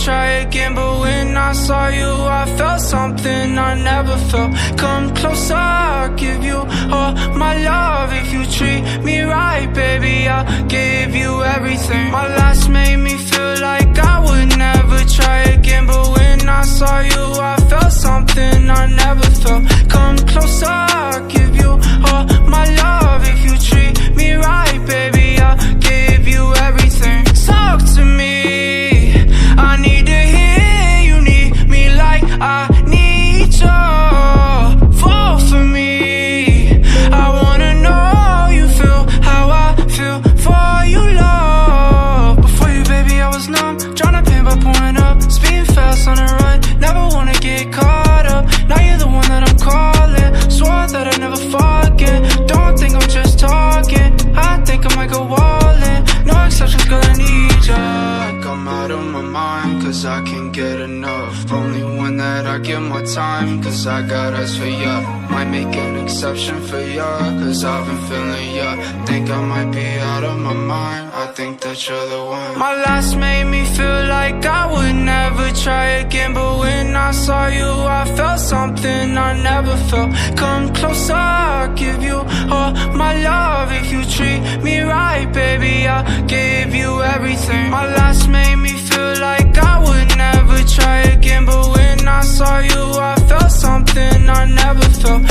try again, but when I saw you, I felt something I never felt. Come closer, I'll give you all my love. If you treat me right, baby, I'll give you everything. My last made me feel like I would never try again, but when I saw you, I felt something I never felt. Come closer, I'll give you all my love. If you treat me right, baby, I'll give you everything. Talk to me, I need to hear you need me like I need you. Fall for me, I wanna know you feel how I feel for you, love. Before you, baby, I was numb, tryna pain by pouring up, speeding fast on the run, never wanna get caught up. Now you're the one that I'm calling, swore that I'd never fall again. Don't think I'm just talking, I think I might go all in. No exceptions, girl, I need ya. Like I'm out of my mind, cause I can't get enough. Only one that I give my time, cause I got eyes for ya. Might make an exception for ya, cause I've been feeling ya. Think I might be out of my mind, I think that you're the one. My last made me feel like I would never try again, but when I saw you, I felt something I never felt. Come closer, I'll give you all my love. If you treat me right, baby, I'll give you everything. My last made me feel like I would never try again, but when I saw you, I felt something I never felt.